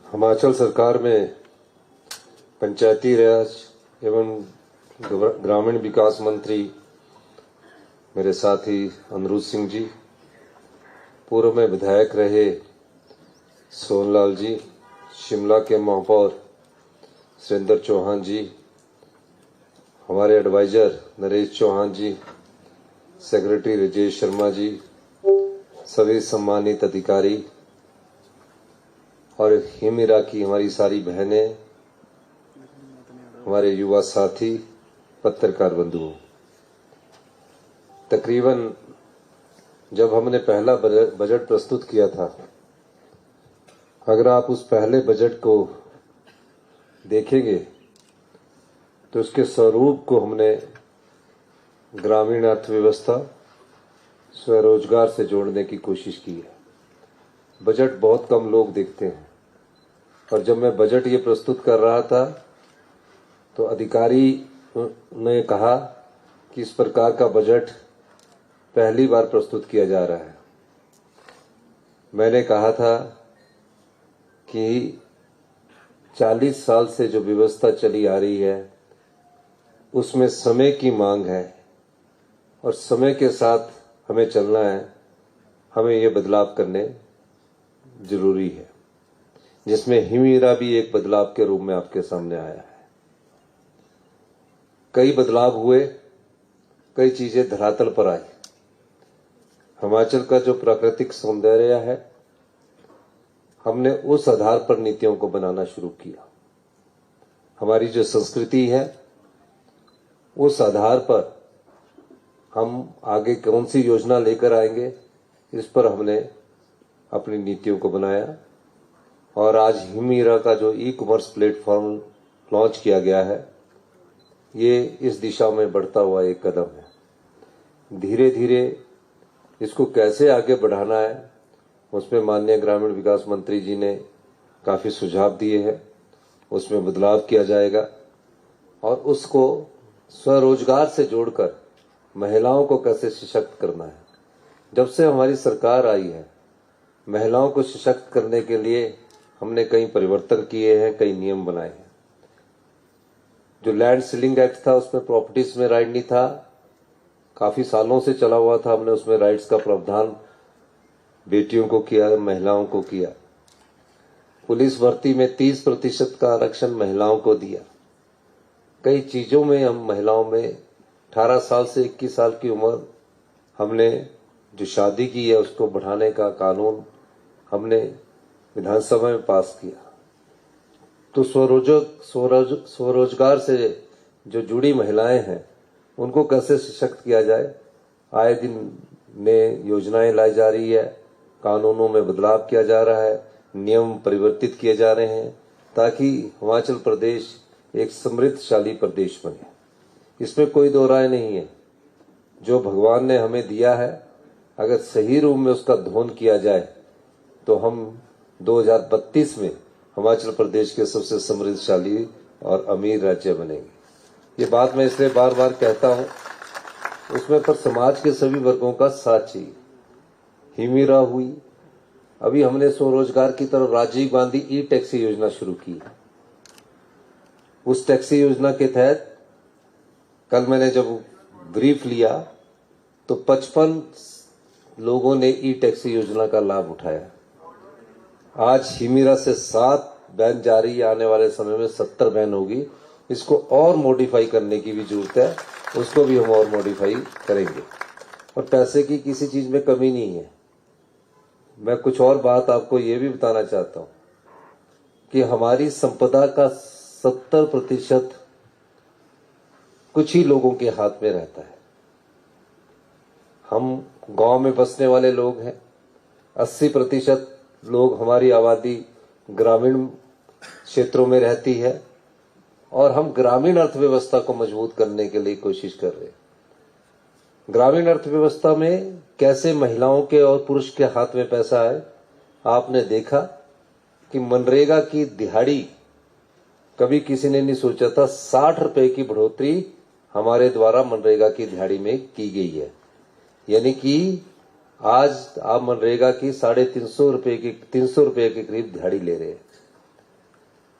हिमाचल सरकार में पंचायती राज एवं ग्रामीण विकास मंत्री मेरे साथी अनिरुद्ध सिंह जी, पूर्व में विधायक रहे सोनलाल जी, शिमला के महापौर सुरेंद्र चौहान जी, हमारे एडवाइजर नरेश चौहान जी, सेक्रेटरी राजेश शर्मा जी, सभी सम्मानित अधिकारी और हिमिरा की हमारी सारी बहनें, हमारे युवा साथी, पत्रकार बंधुओं, तकरीबन जब हमने पहला बजट प्रस्तुत किया था, अगर आप उस पहले बजट को देखेंगे तो उसके स्वरूप को हमने ग्रामीण अर्थव्यवस्था, स्वरोजगार से जोड़ने की कोशिश की है। बजट बहुत कम लोग देखते हैं और जब मैं बजट ये प्रस्तुत कर रहा था तो अधिकारी ने कहा कि इस प्रकार का बजट पहली बार प्रस्तुत किया जा रहा है। मैंने कहा था कि 40 साल से जो व्यवस्था चली आ रही है उसमें समय की मांग है और समय के साथ हमें चलना है, हमें ये बदलाव करने जरूरी है, जिसमें हिमिरा भी एक बदलाव के रूप में आपके सामने आया है। कई बदलाव हुए, कई चीजें धरातल पर आई। हिमाचल का जो प्राकृतिक सौंदर्य है, हमने उस आधार पर नीतियों को बनाना शुरू किया। हमारी जो संस्कृति है, उस आधार पर हम आगे कौन सी योजना लेकर आएंगे, इस पर हमने अपनी नीतियों को बनाया। और आज हिमिरा का जो ई-कॉमर्स प्लेटफॉर्म लॉन्च किया गया है, ये इस दिशा में बढ़ता हुआ एक कदम है। धीरे धीरे इसको कैसे आगे बढ़ाना है, उसमें माननीय ग्रामीण विकास मंत्री जी ने काफी सुझाव दिए हैं। उसमें बदलाव किया जाएगा और उसको स्वरोजगार से जोड़कर महिलाओं को कैसे सशक्त करना है। जब से हमारी सरकार आई है, महिलाओं को सशक्त करने के लिए हमने कई परिवर्तन किए हैं, कई नियम बनाए हैं। जो लैंड सीलिंग एक्ट था, उसमें प्रॉपर्टीज में राइट नहीं था, काफी सालों से चला हुआ था। हमने उसमें राइट्स का प्रावधान बेटियों को किया, महिलाओं को किया। पुलिस भर्ती में 30% का आरक्षण महिलाओं को दिया। कई चीजों में हम महिलाओं में 18 साल से 21 साल की उम्र, हमने जो शादी की है उसको बढ़ाने का कानून हमने विधानसभा में पास किया। तो स्वरोजगार से जो जुड़ी महिलाएं हैं, उनको कैसे सशक्त किया जाए, आए दिन नए योजनाएं लाई जा रही है, कानूनों में बदलाव किया जा रहा है, नियम परिवर्तित किए जा रहे हैं, ताकि हिमाचल प्रदेश एक समृद्धशाली प्रदेश बने। इसमें कोई दो राय नहीं है। जो भगवान ने हमें दिया है, अगर सही रूप में उसका धोन किया जाए तो हम 2032 में हिमाचल प्रदेश के सबसे समृद्धशाली और अमीर राज्य बनेंगे। ये बात मैं इसलिए बार बार कहता हूं, उसमें पर समाज के सभी वर्गों का साथ चाहिए। हिमिरा हुई, अभी हमने स्वरोजगार की तरफ राजीव गांधी ई टैक्सी योजना शुरू की। उस टैक्सी योजना के तहत कल मैंने जब ब्रीफ लिया तो 55 लोगों ने ई टैक्सी योजना का लाभ उठाया। आज हिमिरा से 7 वैन जा रही है, आने वाले समय में 70 वैन होगी। इसको और मॉडिफाई करने की भी जरूरत है, उसको भी हम और मॉडिफाई करेंगे। और पैसे की किसी चीज में कमी नहीं है। मैं कुछ और बात आपको ये भी बताना चाहता हूं कि हमारी संपदा का 70% कुछ ही लोगों के हाथ में रहता है। हम गांव में बसने वाले लोग हैं, 80% लोग, हमारी आबादी ग्रामीण क्षेत्रों में रहती है और हम ग्रामीण अर्थव्यवस्था को मजबूत करने के लिए कोशिश कर रहे हैं। ग्रामीण अर्थव्यवस्था में कैसे महिलाओं के और पुरुष के हाथ में पैसा है। आपने देखा कि मनरेगा की दिहाड़ी कभी किसी ने नहीं सोचा था। 60 रुपए की बढ़ोतरी हमारे द्वारा मनरेगा की दिहाड़ी में की गई है। यानी कि आज आप मनरेगा की 350 रुपए की 300 रुपए के करीब दिहाड़ी ले रहे हैं।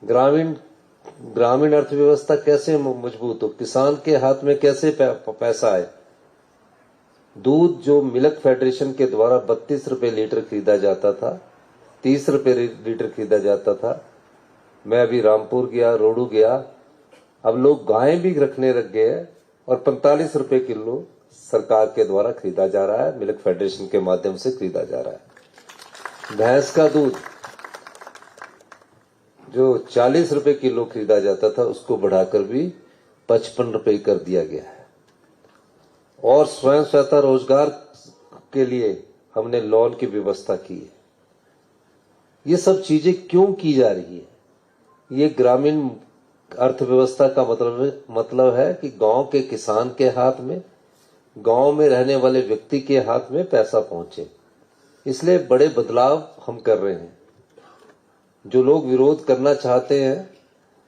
ग्रामीण अर्थव्यवस्था कैसे मजबूत हो, किसान के हाथ में कैसे पैसा आए। दूध जो मिल्क फेडरेशन के द्वारा 32 रुपए लीटर खरीदा जाता था, 30 रुपए लीटर खरीदा जाता था। मैं अभी रामपुर गया, रोडू गया, अब लोग गायें भी रखने लग गए हैं और 45 रुपए किलो सरकार के द्वारा खरीदा जा रहा है, मिल्क फेडरेशन के माध्यम से खरीदा जा रहा है। भैंस का दूध जो 40 रुपए किलो खरीदा जाता था, उसको बढ़ाकर भी 55 रुपए कर दिया गया है। और स्वयं सहायता रोजगार के लिए हमने लोन की व्यवस्था की है। ये सब चीजें क्यों की जा रही है? ये ग्रामीण अर्थव्यवस्था का मतलब है कि गांव के किसान के हाथ में, गांव में रहने वाले व्यक्ति के हाथ में पैसा पहुंचे। इसलिए बड़े बदलाव हम कर रहे हैं। जो लोग विरोध करना चाहते हैं,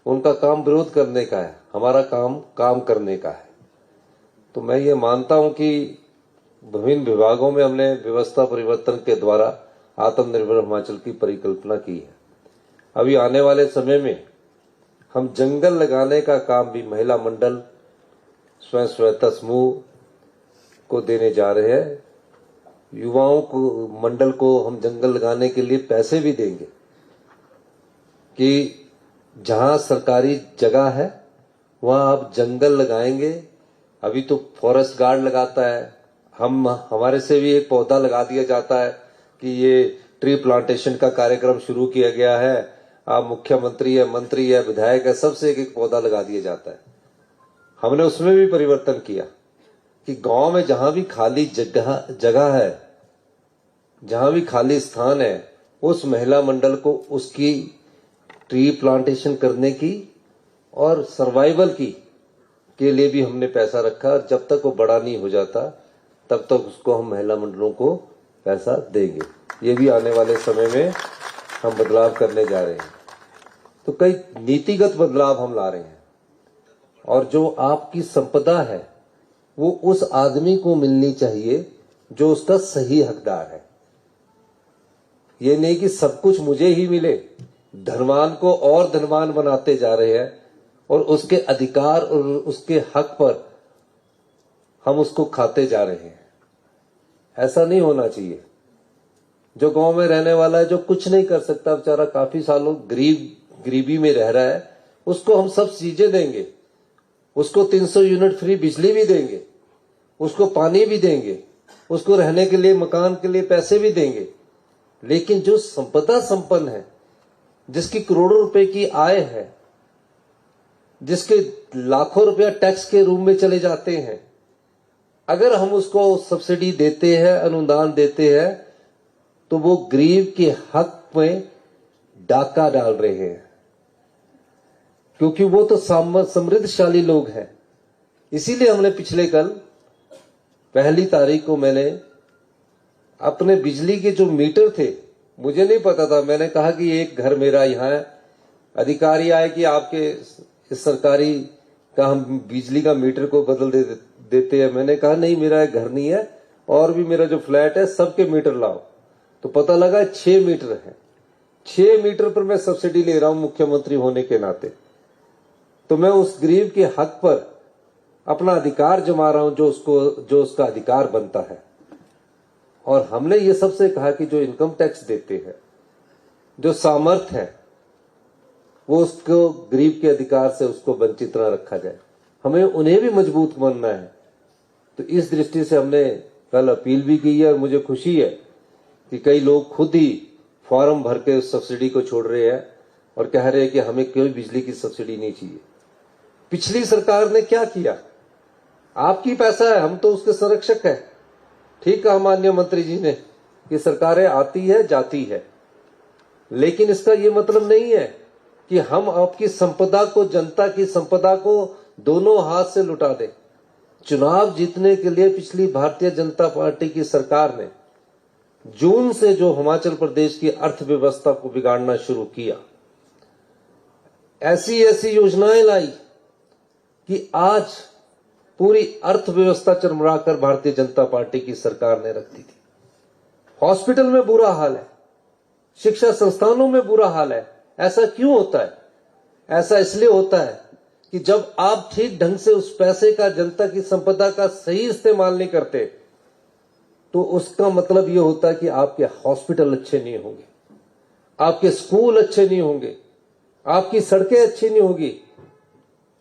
उनका काम विरोध करने का है, हमारा काम करने का है। तो मैं ये मानता हूं कि विभिन्न विभागों में हमने व्यवस्था परिवर्तन के द्वारा आत्मनिर्भर हिमाचल की परिकल्पना की है। अभी आने वाले समय में हम जंगल लगाने का काम भी महिला मंडल, स्वयं सहायता समूह को देने जा रहे हैं। युवाओं को, मंडल को हम जंगल लगाने के लिए पैसे भी देंगे कि जहां सरकारी जगह है वहां आप जंगल लगाएंगे। अभी तो फॉरेस्ट गार्ड लगाता है, हमारे से भी एक पौधा लगा दिया जाता है कि ये ट्री प्लांटेशन का कार्यक्रम शुरू किया गया है। आप मुख्यमंत्री है, मंत्री है, विधायक है, सबसे एक पौधा लगा दिया जाता है। हमने उसमें भी परिवर्तन किया कि गांव में जहां भी खाली जगह है, जहां भी खाली स्थान है, उस महिला मंडल को उसकी ट्री प्लांटेशन करने की और सर्वाइवल के लिए भी हमने पैसा रखा। और जब तक वो बड़ा नहीं हो जाता तब तक उसको हम महिला मंडलों को पैसा देंगे। ये भी आने वाले समय में हम बदलाव करने जा रहे हैं। तो कई नीतिगत बदलाव हम ला रहे हैं। और जो आपकी संपदा है वो उस आदमी को मिलनी चाहिए जो उसका सही हकदार है। ये नहीं कि सब कुछ मुझे ही मिले। धनवान को और धनवान बनाते जा रहे हैं और उसके अधिकार और उसके हक पर हम उसको खाते जा रहे हैं। ऐसा नहीं होना चाहिए। जो गांव में रहने वाला है, जो कुछ नहीं कर सकता, बेचारा काफी सालों गरीबी में रह रहा है, उसको हम सब चीजें देंगे। उसको 300 यूनिट फ्री बिजली भी देंगे, उसको पानी भी देंगे, उसको रहने के लिए, मकान के लिए पैसे भी देंगे। लेकिन जो संपदा संपन्न है, जिसकी करोड़ों रुपए की आय है, जिसके लाखों रुपया टैक्स के रूप में चले जाते हैं, अगर हम उसको सब्सिडी देते हैं, अनुदान देते हैं, तो वो गरीब के हक में डाका डाल रहे हैं। क्योंकि वो तो समृद्धशाली लोग हैं। इसीलिए हमने पिछले कल 1 तारीख को मैंने अपने बिजली के जो मीटर थे, मुझे नहीं पता था, मैंने कहा कि एक घर मेरा यहाँ है। अधिकारी आए कि आपके इस सरकारी का हम बिजली का मीटर को बदल देते हैं। मैंने कहा नहीं, मेरा एक घर नहीं है, और भी मेरा जो फ्लैट है सबके मीटर लाओ। तो पता लगा 6 मीटर है। 6 मीटर पर मैं सब्सिडी ले रहा हूं मुख्यमंत्री होने के नाते। तो मैं उस गरीब के हक पर अपना अधिकार जमा रहा हूं, जो उसका अधिकार बनता है। और हमने ये सबसे कहा कि जो इनकम टैक्स देते हैं, जो सामर्थ्य है, वो उसको गरीब के अधिकार से उसको वंचित न रखा जाए। हमें उन्हें भी मजबूत बनना है। तो इस दृष्टि से हमने कल अपील भी की है। और मुझे खुशी है कि कई लोग खुद ही फॉर्म भर के उस सब्सिडी को छोड़ रहे हैं और कह रहे हैं कि हमें कोई बिजली की सब्सिडी नहीं चाहिए। पिछली सरकार ने क्या किया? आपकी पैसा है, हम तो उसके संरक्षक हैं। ठीक कहा माननीय मंत्री जी ने कि सरकारें आती है जाती है, लेकिन इसका ये मतलब नहीं है कि हम आपकी संपदा को, जनता की संपदा को दोनों हाथ से लुटा दें। चुनाव जीतने के लिए पिछली भारतीय जनता पार्टी की सरकार ने जून से जो हिमाचल प्रदेश की अर्थव्यवस्था को बिगाड़ना शुरू किया, ऐसी ऐसी योजनाएं लाई कि आज पूरी अर्थव्यवस्था चरमराकर भारतीय जनता पार्टी की सरकार ने रख दी थी। हॉस्पिटल में बुरा हाल है, शिक्षा संस्थानों में बुरा हाल है। ऐसा क्यों होता है? ऐसा इसलिए होता है कि जब आप ठीक ढंग से उस पैसे का, जनता की संपदा का सही इस्तेमाल नहीं करते, तो उसका मतलब यह होता है कि आपके हॉस्पिटल अच्छे नहीं होंगे, आपके स्कूल अच्छे नहीं होंगे, आपकी सड़कें अच्छी नहीं होगी।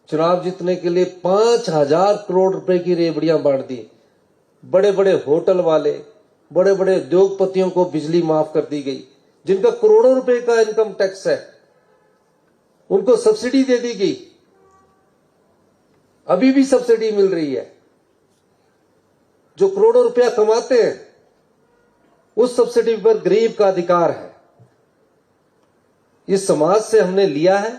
चुनाव जीतने के लिए 5,000 करोड़ रुपए की रेवड़ियां बांट दी। बड़े बड़े होटल वाले, बड़े बड़े उद्योगपतियों को बिजली माफ कर दी गई। जिनका करोड़ों रुपए का इनकम टैक्स है, उनको सब्सिडी दे दी गई। अभी भी सब्सिडी मिल रही है। जो करोड़ों रुपया कमाते हैं, उस सब्सिडी पर गरीब का अधिकार है। इस समाज से हमने लिया है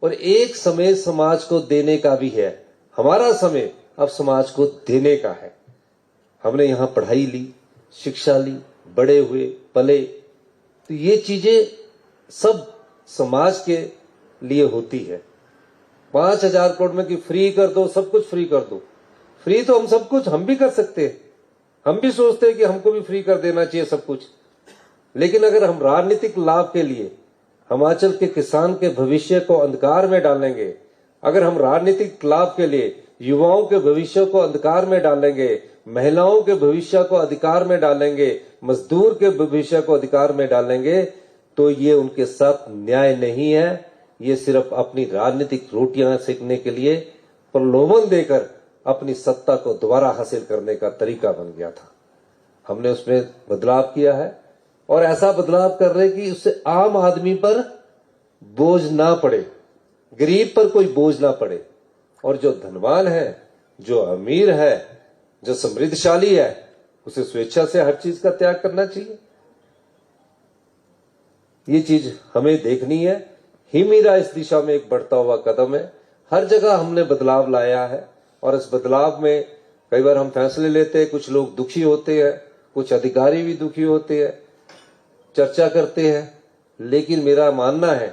और एक समय समाज को देने का भी है। हमारा समय अब समाज को देने का है। हमने यहां पढ़ाई ली, शिक्षा ली, बड़े हुए, पले, तो ये चीजें सब समाज के लिए होती है। 5,000 करोड़ में कि फ्री कर दो, सब कुछ फ्री कर दो। फ्री तो हम सब कुछ हम भी कर सकते हैं। हम भी सोचते हैं कि हमको भी फ्री कर देना चाहिए सब कुछ। लेकिन अगर हम राजनीतिक लाभ के लिए हिमाचल के किसान के भविष्य को अंधकार में डालेंगे, अगर हम राजनीतिक लाभ के लिए युवाओं के भविष्य को अंधकार में डालेंगे, महिलाओं के भविष्य को अधिकार में डालेंगे, मजदूर के भविष्य को अधिकार में डालेंगे, तो ये उनके साथ न्याय नहीं है। ये सिर्फ अपनी राजनीतिक रोटियां सेकने के लिए प्रलोभन देकर अपनी सत्ता को दोबारा हासिल करने का तरीका बन गया था। हमने उसमें बदलाव किया है और ऐसा बदलाव कर रहे कि उससे आम आदमी पर बोझ ना पड़े, गरीब पर कोई बोझ ना पड़े, और जो धनवान है, जो अमीर है, जो समृद्धशाली है, उसे स्वेच्छा से हर चीज का त्याग करना चाहिए। ये चीज हमें देखनी है। हिमीरा इस दिशा में एक बढ़ता हुआ कदम है। हर जगह हमने बदलाव लाया है और इस बदलाव में कई बार हम फैसले लेते हैं, कुछ लोग दुखी होते हैं, कुछ अधिकारी भी दुखी होते हैं, चर्चा करते हैं। लेकिन मेरा मानना है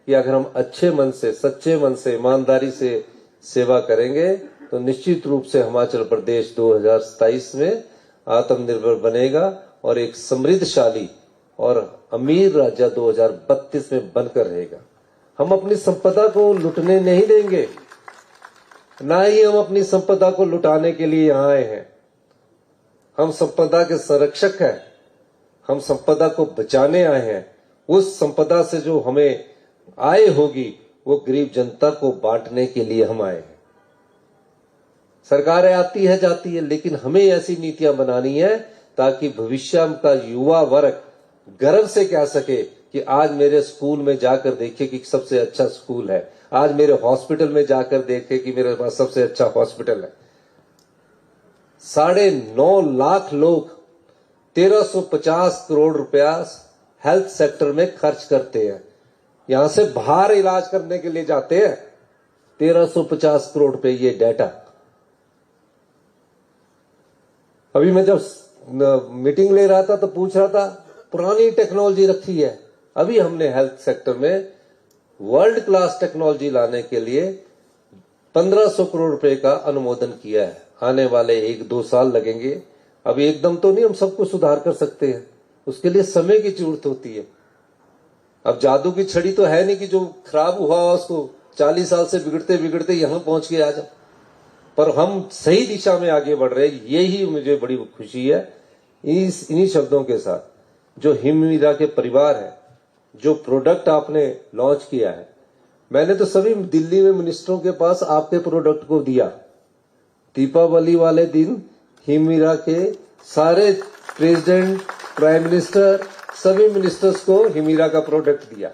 कि अगर हम अच्छे मन से, सच्चे मन से, ईमानदारी से सेवा करेंगे तो निश्चित रूप से हिमाचल प्रदेश 2027 में आत्मनिर्भर बनेगा और एक समृद्धशाली और अमीर राज्य 2032 में बनकर रहेगा। हम अपनी संपदा को लुटने नहीं देंगे, ना ही हम अपनी संपदा को लुटाने के लिए यहां आए हैं। हम संपदा के संरक्षक हैं, हम संपदा को बचाने आए हैं। उस संपदा से जो हमें आय होगी वो गरीब जनता को बांटने के लिए हम आए हैं। सरकारें आती है जाती है, लेकिन हमें ऐसी नीतियां बनानी है ताकि भविष्य का युवा वर्ग गर्व से कह सके कि आज मेरे स्कूल में जाकर देखे कि सबसे अच्छा स्कूल है, आज मेरे हॉस्पिटल में जाकर देखे कि मेरे पास सबसे अच्छा हॉस्पिटल है। 9.5 लाख लोग 1350 करोड़ रुपया हेल्थ सेक्टर में खर्च करते हैं। यहां से बाहर इलाज करने के लिए जाते हैं 1350 करोड़ रुपए। ये डाटा अभी मैं जब मीटिंग ले रहा था तो पूछ रहा था, पुरानी टेक्नोलॉजी रखी है। अभी हमने हेल्थ सेक्टर में वर्ल्ड क्लास टेक्नोलॉजी लाने के लिए 1500 करोड़ रुपए का अनुमोदन किया है। आने वाले 1-2 साल लगेंगे। अभी एकदम तो नहीं हम सबको सुधार कर सकते हैं, उसके लिए समय की जरूरत होती है। अब जादू की छड़ी तो है नहीं कि जो खराब हुआ उसको 40 साल से बिगड़ते बिगड़ते यहां पहुंच के आ जाओ, पर हम सही दिशा में आगे बढ़ रहे हैं। यही मुझे बड़ी खुशी है। इन्हीं शब्दों के साथ जो हिमीरा के परिवार है, जो प्रोडक्ट आपने लॉन्च किया है, मैंने तो सभी दिल्ली में मिनिस्टरों के पास आपके प्रोडक्ट को दिया। दीपावली वाले दिन हिमीरा के सारे प्रेसिडेंट, प्राइम मिनिस्टर, सभी मिनिस्टर्स को हिमीरा का प्रोडक्ट दिया।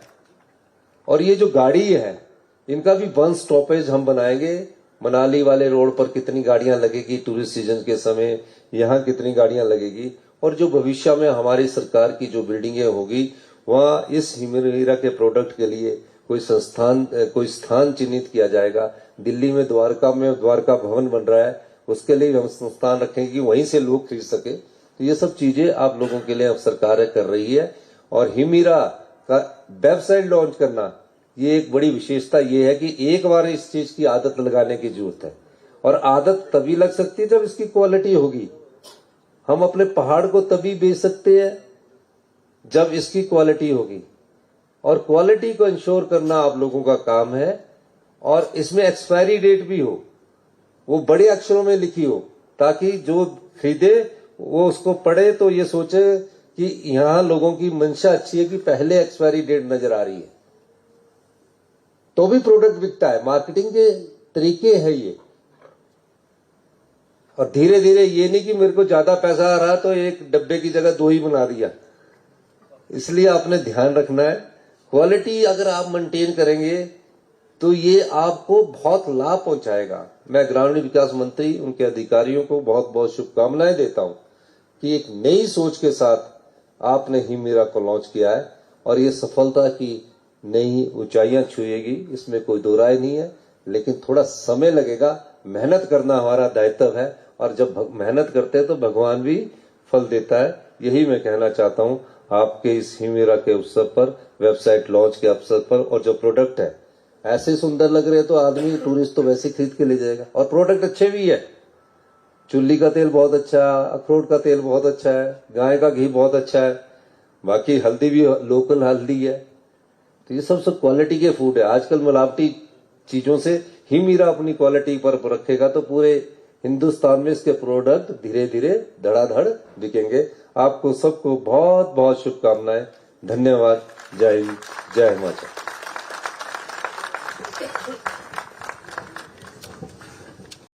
और ये जो गाड़ी है, इनका भी वन स्टॉपेज हम बनाएंगे। मनाली वाले रोड पर कितनी गाड़ियां लगेगी टूरिस्ट सीजन के समय, यहाँ कितनी गाड़ियां लगेगी, और जो भविष्य में हमारी सरकार की जो बिल्डिंगें होगी वहां इस हिमीरा के प्रोडक्ट के लिए कोई स्थान चिन्हित किया जाएगा। दिल्ली में द्वारका भवन बन रहा है, उसके लिए हम संस्थान रखेंगे कि वहीं से लोग खरीद सके। तो ये सब चीजें आप लोगों के लिए अब सरकार कर रही है। और हिमीरा का वेबसाइट लॉन्च करना, ये एक बड़ी विशेषता ये है कि एक बार इस चीज की आदत लगाने की जरूरत है, और आदत तभी लग सकती है जब इसकी क्वालिटी होगी। हम अपने पहाड़ को तभी बेच सकते हैं जब इसकी क्वालिटी होगी। और क्वालिटी को इंश्योर करना आप लोगों का काम है। और इसमें एक्सपायरी डेट भी हो, वो बड़े अक्षरों में लिखी हो, ताकि जो खरीदे वो उसको पढ़े तो ये सोचे कि यहां लोगों की मंशा अच्छी है कि पहले एक्सपायरी डेट नजर आ रही है, तो भी प्रोडक्ट बिकता है। मार्केटिंग के तरीके है ये। और धीरे धीरे ये नहीं कि मेरे को ज्यादा पैसा आ रहा तो एक डब्बे की जगह 2 ही बना दिया। इसलिए आपने ध्यान रखना है, क्वालिटी अगर आप मेंटेन करेंगे तो ये आपको बहुत लाभ पहुंचाएगा। मैं ग्रामीण विकास मंत्री उनके अधिकारियों को बहुत बहुत शुभकामनाएं देता हूं कि एक नई सोच के साथ आपने हीमीरा को लॉन्च किया है और ये सफलता की नई ऊंचाइयां छुएगी, इसमें कोई दो राय नहीं है। लेकिन थोड़ा समय लगेगा, मेहनत करना हमारा दायित्व है और जब मेहनत करते हैं तो भगवान भी फल देता है। यही मैं कहना चाहता हूं आपके इस हीमीरा के अवसर पर, वेबसाइट लॉन्च के अवसर पर। और जो प्रोडक्ट है ऐसे सुंदर लग रहे हैं तो आदमी टूरिस्ट तो वैसे खरीद के ले जाएगा। और प्रोडक्ट अच्छे भी है, चुल्ली का तेल बहुत अच्छा है, अखरोट का तेल बहुत अच्छा है, गाय का घी बहुत अच्छा है, बाकी हल्दी भी लोकल हल्दी है। तो ये सब क्वालिटी के फूड है। आजकल मिलावटी चीजों से हीमीरा अपनी क्वालिटी पर रखेगा तो पूरे हिंदुस्तान में इसके प्रोडक्ट धीरे धीरे धड़ाधड़ बिकेंगे। आपको सबको बहुत बहुत शुभकामनाएं। धन्यवाद। जय हिंद, जय हिमाचल।